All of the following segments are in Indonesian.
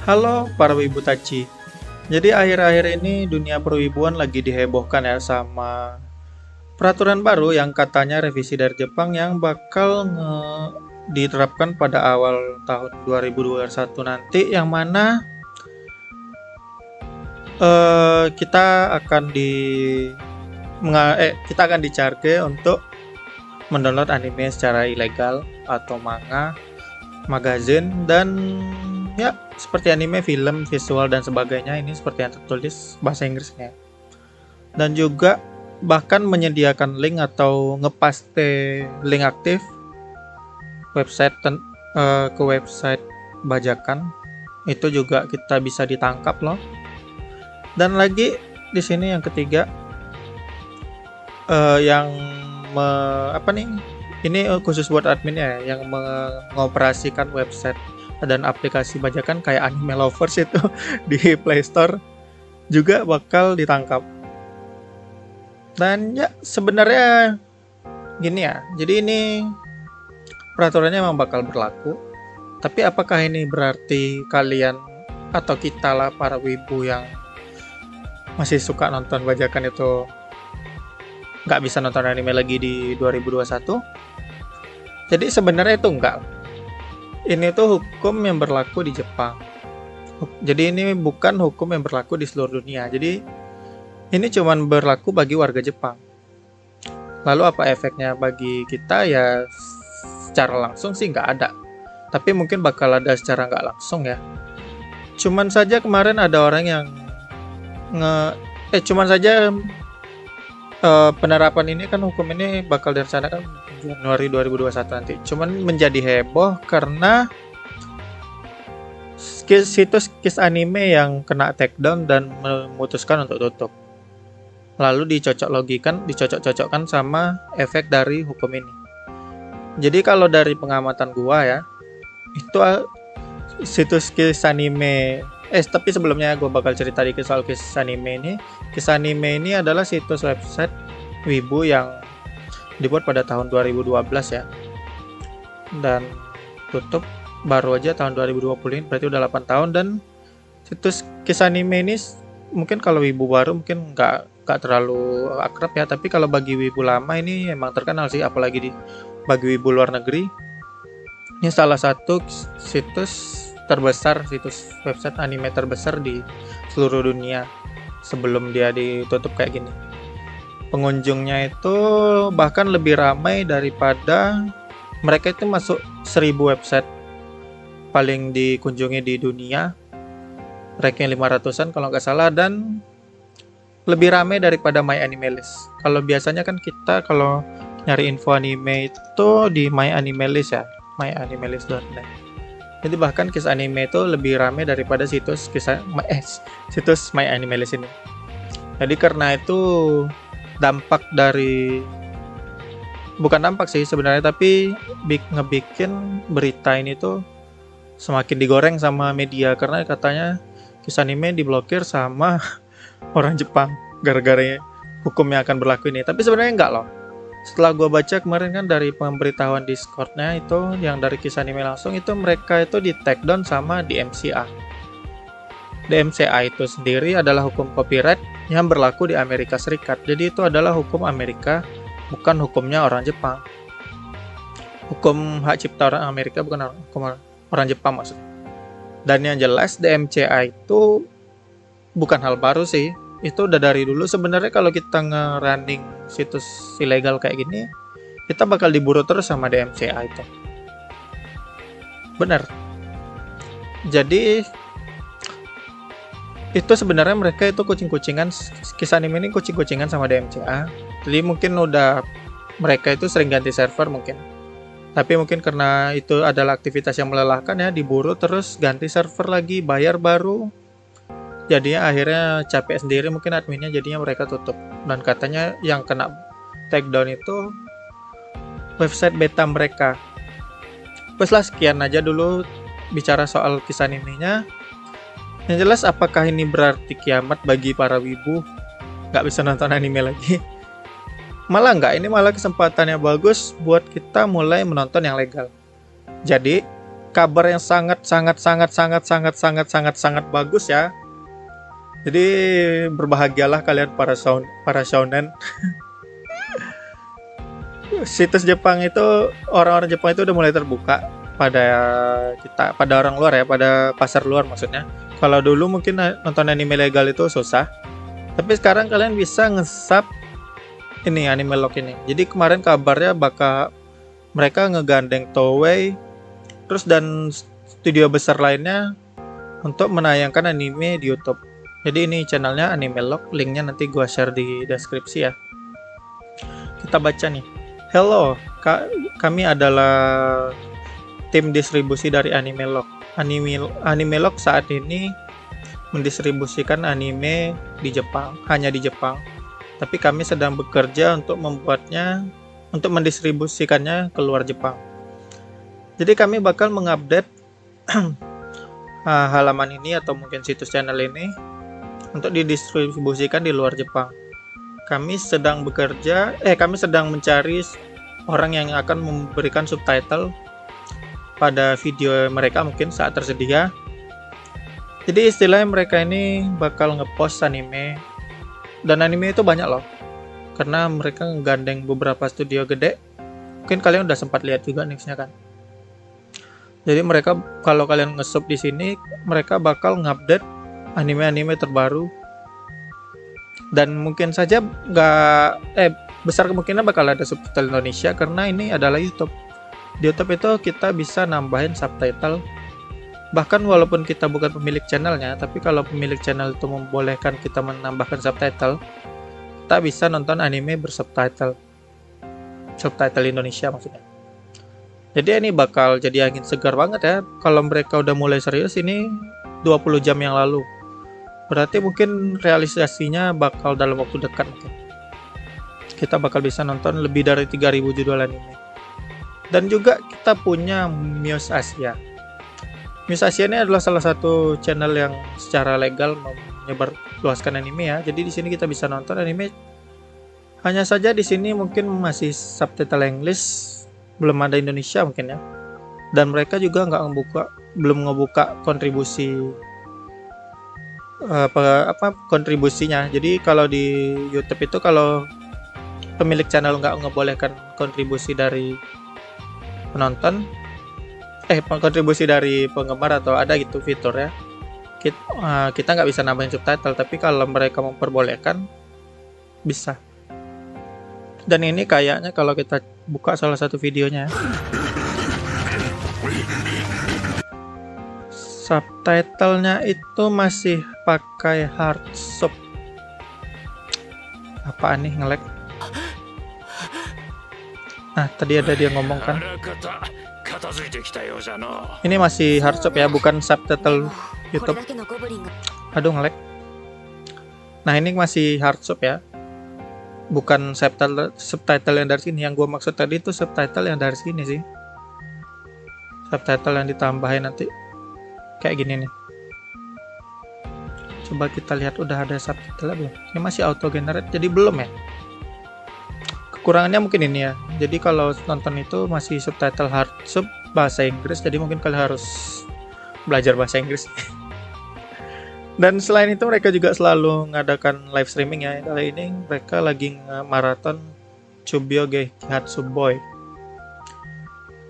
Halo para wibu taci. Jadi akhir-akhir ini dunia perwibuan lagi dihebohkan ya sama peraturan baru yang katanya revisi dari Jepang yang bakal diterapkan pada awal tahun 2021 nanti, yang mana kita akan kita akan dicharge untuk mendownload anime secara ilegal atau manga, magazine, dan ya seperti anime, film, visual dan sebagainya. Ini seperti yang tertulis bahasa Inggrisnya. Dan juga bahkan menyediakan link atau ngepaste link aktif website ke website bajakan. Itu juga kita bisa ditangkap loh. Dan lagi di sini yang ketiga, yang ini khusus buat admin ya, yang mengoperasikan website dan aplikasi bajakan kayak Anime Lovers itu di Play Store juga bakal ditangkap. Dan ya sebenarnya gini ya, jadi ini peraturannya memang bakal berlaku. Tapi apakah ini berarti kalian atau kita lah para wibu yang masih suka nonton bajakan itu nggak bisa nonton anime lagi di 2021? Jadi sebenarnya itu enggak. Ini tuh hukum yang berlaku di Jepang. Jadi ini bukan hukum yang berlaku di seluruh dunia. Jadi ini cuman berlaku bagi warga Jepang. Lalu apa efeknya bagi kita ya? Secara langsung sih nggak ada. Tapi mungkin bakal ada secara nggak langsung ya. Cuman saja kemarin ada orang yang penerapan ini kan, hukum ini bakal direncanakan Januari 2021 nanti. Cuman menjadi heboh karena situs Kiss Anime yang kena takedown dan memutuskan untuk tutup. Lalu dicocok-cocokkan sama efek dari hukum ini. Jadi kalau dari pengamatan gua ya, itu situs Kiss Anime. Tapi sebelumnya gue bakal cerita dikit soal Kiss Anime ini. Kiss Anime ini adalah situs website wibu yang dibuat pada tahun 2012 ya. Dan tutup baru aja tahun 2020 ini, berarti udah 8 tahun. Dan situs Kiss Anime ini mungkin kalau wibu baru mungkin nggak terlalu akrab ya. Tapi kalau bagi wibu lama ini emang terkenal sih, apalagi bagi wibu luar negeri. Ini salah satu situs terbesar, situs website anime terbesar di seluruh dunia sebelum dia ditutup kayak gini. Pengunjungnya itu bahkan lebih ramai daripada mereka itu masuk 1000 website paling dikunjungi di dunia, ranking 500-an kalau nggak salah, dan lebih ramai daripada My Anime List. Kalau biasanya kan kita kalau nyari info anime itu di My Anime List ya, myanimelist.net. Jadi bahkan Kiss Anime itu lebih ramai daripada situs situs My Anime List ini. Jadi karena itu bukan dampak sih sebenarnya, tapi ngebikin berita ini tuh semakin digoreng sama media, karena katanya Kiss Anime diblokir sama orang Jepang gara-gara hukum yang akan berlaku ini. Tapi sebenarnya enggak loh. Setelah gue baca kemarin kan dari pemberitahuan Discord-nya itu, yang dari Kiss Anime langsung, itu mereka itu di takedown sama DMCA. DMCA itu sendiri adalah hukum copyright yang berlaku di Amerika Serikat. Jadi itu adalah hukum Amerika, bukan hukumnya orang Jepang. Hukum hak cipta orang Amerika, bukan hukum orang Jepang maksudnya. Dan yang jelas DMCA itu bukan hal baru sih. Itu udah dari dulu sebenarnya. Kalau kita nge-running situs ilegal kayak gini, kita bakal diburu terus sama DMCA itu. Bener. Jadi itu sebenarnya mereka itu kucing-kucingan, Kiss Anime ini kucing-kucingan sama DMCA. Jadi mungkin mereka itu sering ganti server mungkin. Tapi mungkin karena itu adalah aktivitas yang melelahkan ya, diburu terus ganti server lagi, bayar baru. Jadinya akhirnya capek sendiri mungkin adminnya, jadinya mereka tutup. Dan katanya yang kena takedown itu website beta mereka. Wes lah, sekian aja dulu bicara soal Kiss Anime-nya. Yang jelas, apakah ini berarti kiamat bagi para wibu nggak bisa nonton anime lagi? Malah nggak, ini malah kesempatan yang bagus buat kita mulai menonton yang legal. Jadi kabar yang sangat bagus ya. Jadi berbahagialah kalian para shounen. Situs Jepang itu, orang-orang Jepang itu udah mulai terbuka pada orang luar ya, pada pasar luar maksudnya. Kalau dulu mungkin nonton anime legal itu susah, tapi sekarang kalian bisa nge-sub ini Anime Lock ini. Jadi kemarin kabarnya bakal mereka ngegandeng Toei terus dan studio besar lainnya untuk menayangkan anime di YouTube. Jadi ini channelnya Anime Lock, linknya nanti gua share di deskripsi ya. Kita baca nih. Hello, kami adalah tim distribusi dari Anime Lock. Anime Lock saat ini mendistribusikan anime di Jepang, hanya di Jepang. Tapi kami sedang bekerja untuk mendistribusikannya ke luar Jepang. Jadi kami bakal mengupdate halaman ini atau mungkin situs channel ini untuk didistribusikan di luar Jepang. Kami sedang mencari orang yang akan memberikan subtitle pada video mereka mungkin saat tersedia. Jadi istilahnya mereka ini bakal ngepost anime, dan anime itu banyak loh, karena mereka ngegandeng beberapa studio gede. Mungkin kalian udah sempat lihat juga newsnya kan. Jadi mereka, kalau kalian nge-sub di sini, mereka bakal ngupdate anime-anime terbaru. Dan mungkin saja besar kemungkinan bakal ada subtitle Indonesia karena ini adalah YouTube. Di YouTube itu kita bisa nambahin subtitle. Bahkan walaupun kita bukan pemilik channelnya, tapi kalau pemilik channel itu membolehkan kita menambahkan subtitle, kita bisa nonton anime bersubtitle. Subtitle Indonesia maksudnya. Jadi ini bakal jadi angin segar banget ya. Kalau mereka udah mulai serius ini 20 jam yang lalu. Berarti mungkin realisasinya bakal dalam waktu dekat mungkin. Kita bakal bisa nonton lebih dari 3000 judul anime. Dan juga kita punya Muse Asia. Muse Asia ini adalah salah satu channel yang secara legal menyebarluaskan anime ya. Jadi di sini kita bisa nonton anime. Hanya saja di sini mungkin masih subtitle English, belum ada Indonesia mungkin ya. Dan mereka juga belum ngebuka kontribusi kontribusinya. Jadi kalau di YouTube itu kalau pemilik channel nggak membolehkan kontribusi dari penonton, kontribusi dari penggemar atau ada gitu fitur ya, kita nggak bisa nambahin subtitle. Tapi kalau mereka memperbolehkan bisa. Dan ini kayaknya kalau kita buka salah satu videonya, subtitlenya itu masih pakai hard sub. Apaan nih nge-lag? Nah, tadi ada dia ngomong kan. Ini masih hard sub ya, bukan subtitle YouTube. Aduh nge-lag. Nah, ini masih hard sub ya. Bukan subtitle yang dari sini. Yang gue maksud tadi itu subtitle yang dari sini sih. Subtitle yang ditambahin nanti. Kayak gini nih. Coba kita lihat udah ada subtitle belum? Ini masih auto generate, jadi belum ya. Kekurangannya mungkin ini ya. Jadi kalau nonton itu masih subtitle hard sub bahasa Inggris, jadi mungkin kalian harus belajar bahasa Inggris. Dan selain itu mereka juga selalu mengadakan live streaming ya. Kali ini mereka lagi maraton Chubyo Gekihatsu Boy.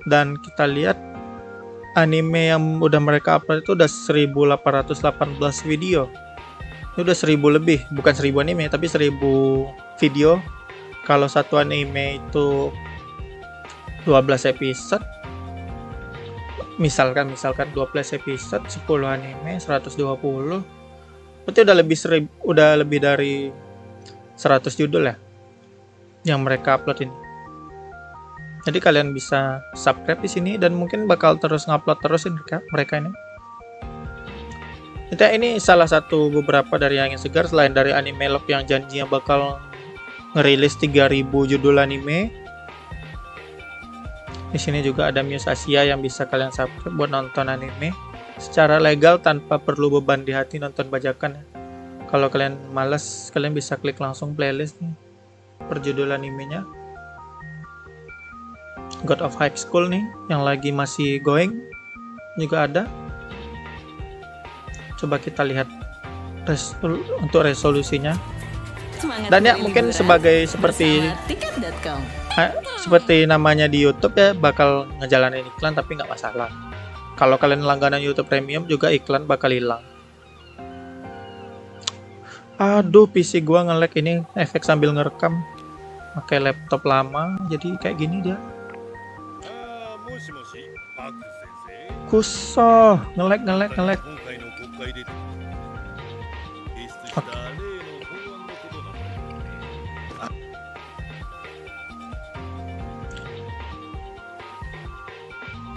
Dan kita lihat anime yang udah mereka upload itu udah 1818 video. Ini udah 1000 lebih, bukan 1000 anime tapi 1000 video. Kalau satu anime itu 12 episode, misalkan 12 episode, 10 anime, 120, berarti udah lebih dari 100 judul ya yang mereka upload ini. Jadi kalian bisa subscribe di sini dan mungkin bakal terus ngupload terus mereka ini. Ini salah satu beberapa dari angin segar selain dari Anime Lock yang janjinya bakal ngerilis 3000 judul anime. Di sini juga ada Muse Asia yang bisa kalian subscribe buat nonton anime secara legal tanpa perlu beban di hati nonton bajakan ya. Kalau kalian males, kalian bisa klik langsung playlist nih per judul animenya. God of High School nih yang lagi masih going. juga ada. Coba kita lihat untuk resolusinya. Dan ya mungkin seperti namanya di YouTube ya, bakal ngejalanin iklan tapi nggak masalah. Kalau kalian langganan YouTube Premium juga iklan bakal hilang. Aduh, PC gua nge-lag ini, efek sambil ngerekam pakai laptop lama, jadi kayak gini dia. Kusoh, nge-lag. Oke.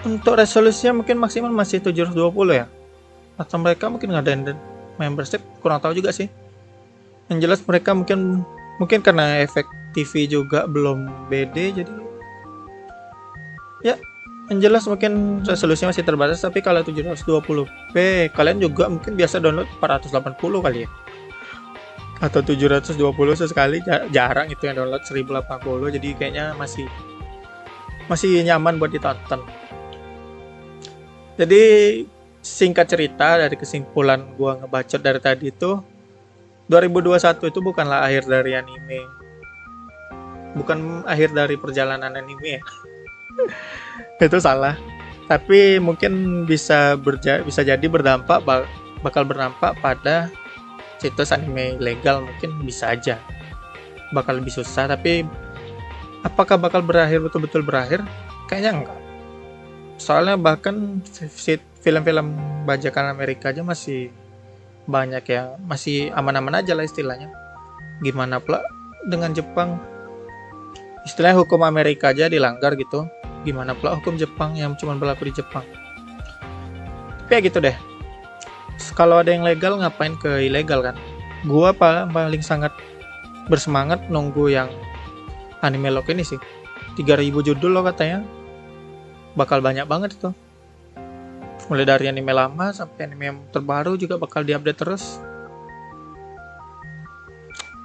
Untuk resolusinya mungkin maksimal masih 720 ya. Atau mereka mungkin ngadain membership, kurang tahu juga sih. Yang jelas mereka mungkin karena efek TV juga belum BD, jadi ya yang jelas mungkin resolusinya masih terbatas. Tapi kalau 720p kalian juga mungkin biasa download 480 kali ya, atau 720 sesekali, jarang itu yang download 1080, jadi kayaknya masih nyaman buat ditonton. Jadi singkat cerita, dari kesimpulan gua ngebacot dari tadi itu, 2021 itu bukanlah akhir dari anime, bukan akhir dari perjalanan anime ya. Itu salah. Tapi mungkin bisa jadi bakal berdampak pada situs anime ilegal, mungkin bisa aja bakal lebih susah. Tapi apakah bakal betul-betul berakhir? Kayaknya enggak. Soalnya bahkan film-film bajakan Amerika aja masih banyak ya, masih aman-aman aja lah istilahnya. Gimana pula dengan Jepang? Istilahnya hukum Amerika aja dilanggar gitu, gimana pula hukum Jepang yang cuma berlaku di Jepang. Tapi ya gitu deh, kalau ada yang legal ngapain ke ilegal kan. Gua paling sangat bersemangat nunggu yang anime lock ini sih. 3000 judul loh katanya, bakal banyak banget itu. Mulai dari anime lama sampai anime yang terbaru juga bakal diupdate terus.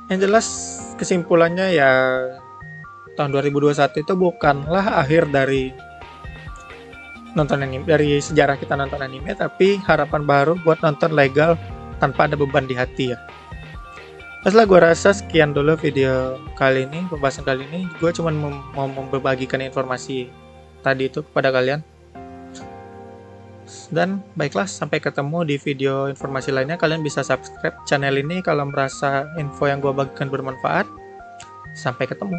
Yang jelas kesimpulannya ya, tahun 2021 itu bukanlah akhir dari nonton anime, dari sejarah kita nonton anime, tapi harapan baru buat nonton legal tanpa ada beban di hati ya. Baiklah, gue rasa sekian dulu video kali ini, pembahasan kali ini. Gue cuma mau membagikan informasi tadi itu kepada kalian. Dan baiklah, sampai ketemu di video informasi lainnya. Kalian bisa subscribe channel ini kalau merasa info yang gue bagikan bermanfaat. Sampai ketemu.